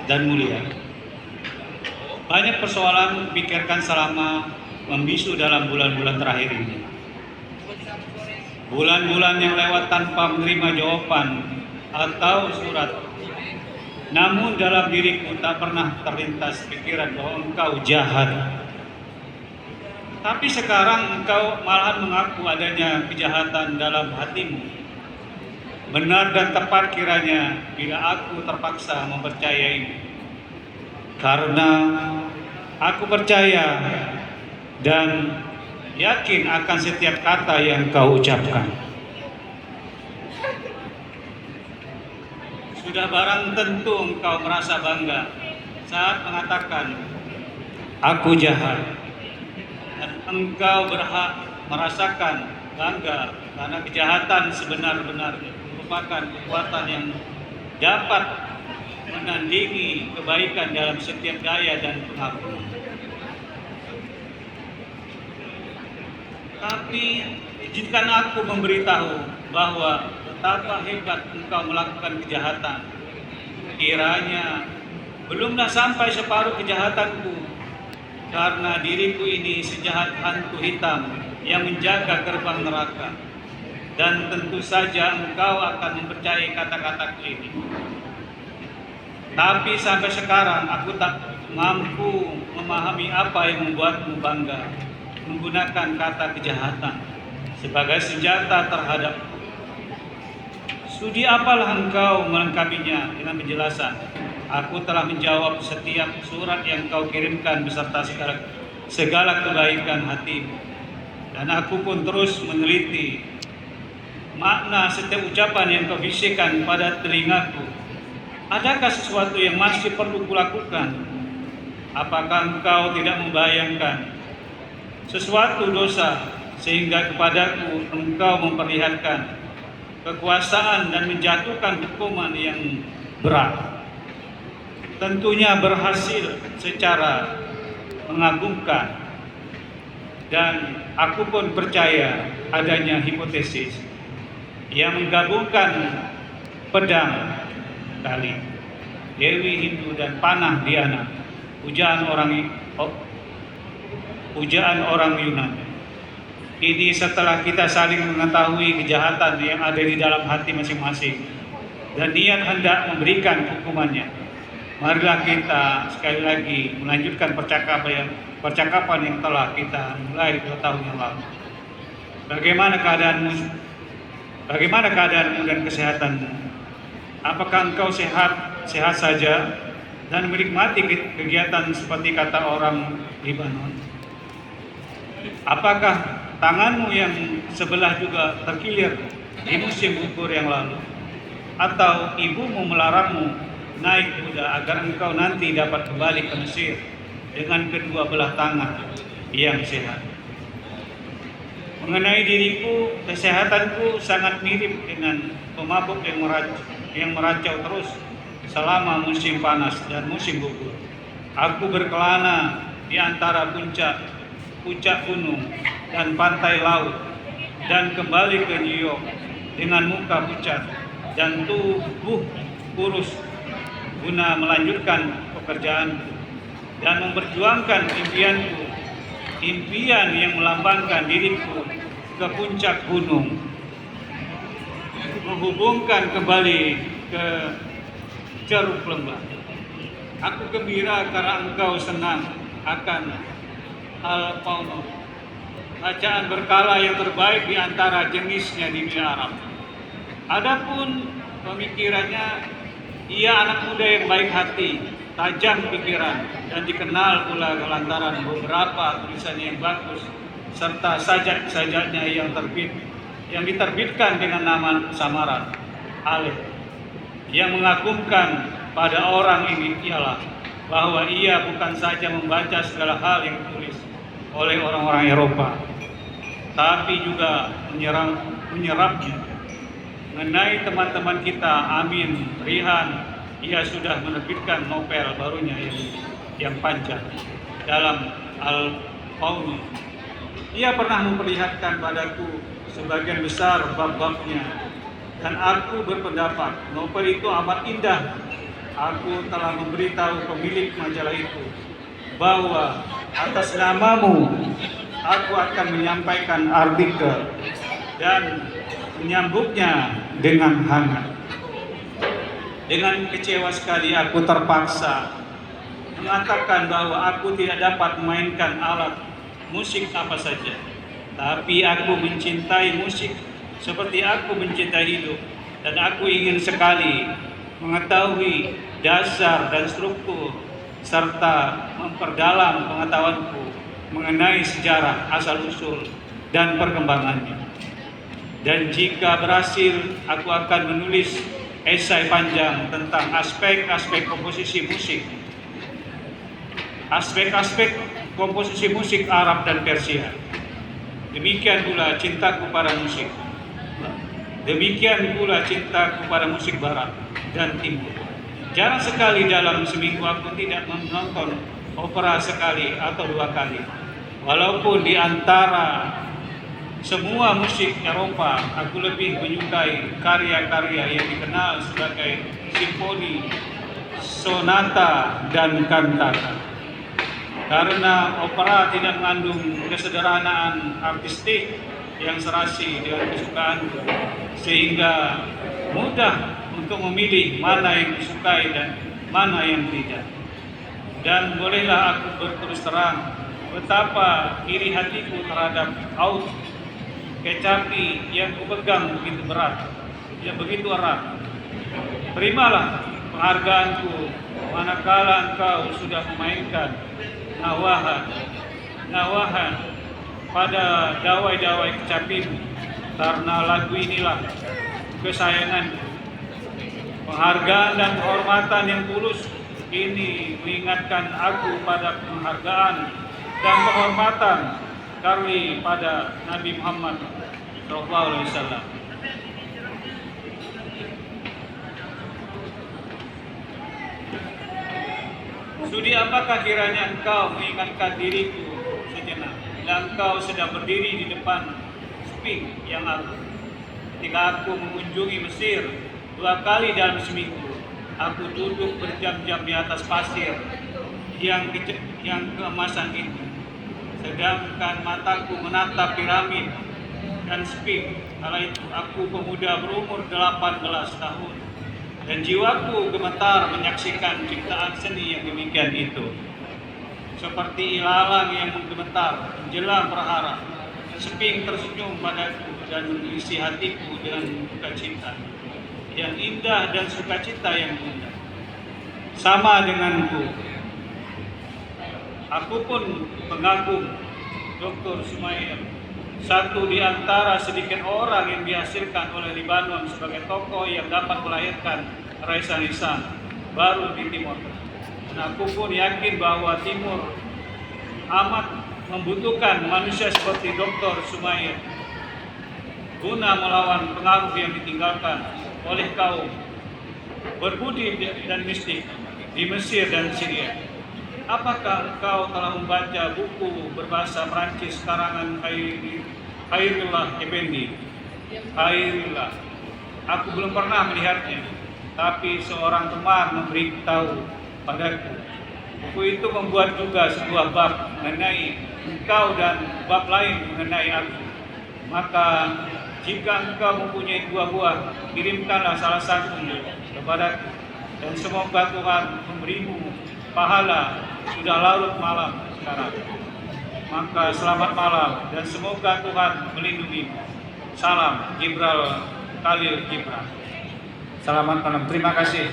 dan mulia. Banyak persoalan kupikirkan selama membisu dalam bulan-bulan terakhir ini. Bulan-bulan yang lewat tanpa menerima jawaban atau surat. Namun dalam diriku tak pernah terlintas pikiran bahwa engkau jahat. Tapi sekarang engkau malahan mengaku adanya kejahatan dalam hatimu. Benar dan tepat kiranya bila aku terpaksa mempercayaimu. Karena aku percaya dan yakin akan setiap kata yang kau ucapkan. Sudah barang tentu engkau merasa bangga saat mengatakan, aku jahat. Dan engkau berhak merasakan bangga karena kejahatan sebenar-benarnya merupakan kekuatan yang dapat menandingi kebaikan dalam setiap daya dan pengakuan. Tapi izinkan aku memberitahu bahwa betapa hebat engkau melakukan kejahatan. Kiranya belumlah sampai separuh kejahatanku, karena diriku ini sejahat hantu hitam yang menjaga gerbang neraka. Dan tentu saja engkau akan mempercayai kata-kataku ini. Tapi sampai sekarang aku tak mampu memahami apa yang membuatmu bangga menggunakan kata kejahatan sebagai senjata terhadapku. Studi apalah engkau melengkapinya dengan penjelasan. Aku telah menjawab setiap surat yang kau kirimkan beserta segala kebaikan hatimu. Dan aku pun terus meneliti makna setiap ucapan yang kau bisikkan pada telingaku. Adakah sesuatu yang masih perlu kulakukan? Apakah engkau tidak membayangkan sesuatu dosa sehingga kepadaku engkau memperlihatkan kekuasaan dan menjatuhkan hukuman yang berat? Tentunya berhasil secara mengagumkan, dan aku pun percaya adanya hipotesis yang menggabungkan pedang tali Dewi Hindu dan panah Diana, pujaan orang Yunani. Ini setelah kita saling mengetahui kejahatan yang ada di dalam hati masing-masing dan niat hendak memberikan hukumannya. Marilah kita sekali lagi melanjutkan percakapan yang telah kita mulai 2 tahun yang lalu. Bagaimana keadaanmu dan kesehatanmu? Apakah engkau sehat saja dan menikmati kegiatan seperti kata orang Libanon? Apakah tanganmu yang sebelah juga terkilir di musim gugur yang lalu? Atau ibumu melarangmu naik kuda agar engkau nanti dapat kembali ke Mesir dengan kedua belah tangan yang sehat? Mengenai diriku, kesehatanku sangat mirip dengan pemabuk yang meracau terus selama musim panas dan musim gugur. Aku berkelana di antara puncak gunung dan pantai laut, dan kembali ke New York dengan muka pucat dan tubuh kurus guna melanjutkan pekerjaanku dan memperjuangkan impian yang melambangkan diriku ke puncak gunung, menghubungkan kembali ke ceruk lembah. Aku gembira karena engkau senang akan Al-Pauno, bacaan berkala yang terbaik di antara jenisnya di dunia Arab. Adapun pemikirannya, ia anak muda yang baik hati, tajam pikiran, dan dikenal pula lantaran beberapa tulisan yang bagus serta sajak-sajaknya yang diterbitkan dengan nama samaran Alif. Yang mengagumkan pada orang ini ialah bahwa ia bukan saja membaca segala hal yang ditulis oleh orang-orang Eropa, tapi juga menyerapnya. Mengenai teman-teman kita, Amin Rihan, ia sudah menerbitkan novel barunya yang panjang dalam Al-Pauno. Ia pernah memperlihatkan padaku sebagian besar bab-babnya, dan aku berpendapat novel itu amat indah aku telah memberitahu pemilik majalah itu bahwa atas namamu aku akan menyampaikan artikel dan menyambutnya dengan hangat. Dengan kecewa sekali aku terpaksa mengatakan bahwa aku tidak dapat memainkan alat musik apa saja. Tapi aku mencintai musik seperti aku mencintai hidup, dan aku ingin sekali mengetahui dasar dan struktur serta memperdalam pengetahuanku mengenai sejarah asal-usul dan perkembangannya. Dan jika berhasil, aku akan menulis esai panjang tentang aspek-aspek komposisi musik, aspek-aspek komposisi musik Arab dan Persia. Demikian pula cintaku pada musik. Demikian pula cintaku pada musik Barat dan Timur. Jarang sekali dalam seminggu aku tidak menonton opera sekali atau dua kali. Walaupun di antara semua musik Eropa, aku lebih menyukai karya-karya yang dikenal sebagai simfoni, sonata, dan kantata. Karena opera tidak mengandung kesederhanaan artistik yang serasi dengan kesukaanku, sehingga mudah untuk memilih mana yang disukai dan mana yang tidak. Dan bolehlah aku berterus terang betapa iri hatiku terhadap Aud kecapi yang kupegang begitu berat, yang begitu erat. Terimalah penghargaanku manakala engkau sudah memainkan nawahan pada dawai-dawai kecapimu, karena lagu inilah kesayanganku. Penghargaan dan kehormatan yang tulus ini mengingatkan aku pada penghargaan dan penghormatan kami pada Nabi Muhammad SAW. Sudi apakah kiranya engkau mengingatkan diriku sejenak, dan engkau sedang berdiri di depan Sphinx yang agung. Ketika aku mengunjungi Mesir 2 kali dalam seminggu, aku duduk berjam-jam di atas pasir yang keemasan itu, sedangkan mataku menatap piramid dan Sphinx. Kala itu aku pemuda berumur 18 tahun, dan jiwaku gemetar menyaksikan ciptaan seni yang demikian itu. Seperti ilalang yang menggemetar menjelang prahara, Sphinx tersenyum padaku dan mengisi hatiku dengan sukacita yang indah dan sukacita yang indah. Sama denganku, aku pun mengagum Dr. Sumair, satu di antara sedikit orang yang dihasilkan oleh Lebanon sebagai tokoh yang dapat melahirkan Raisa Nisan baru di Timur. Dan aku pun yakin bahwa Timur amat membutuhkan manusia seperti Dr. Sumair guna melawan pengaruh yang ditinggalkan oleh kaum berbudi dan mistik di Mesir dan Syria. Apakah engkau telah membaca buku berbahasa Prancis karangan Khairullah Effendi? Khairullah. Aku belum pernah melihatnya, tapi seorang teman memberitahu padaku. Buku itu membuat juga sebuah bab mengenai engkau dan bab lain mengenai aku. Maka jika engkau mempunyai 2 buah, kirimkanlah salah satunya kepadaku, dan semoga Tuhan memberimu pahala sudah larut malam sekarang. Maka selamat malam, dan semoga Tuhan melindungi. Salam Gibral Khalil Gibran. Selamat malam, terima kasih.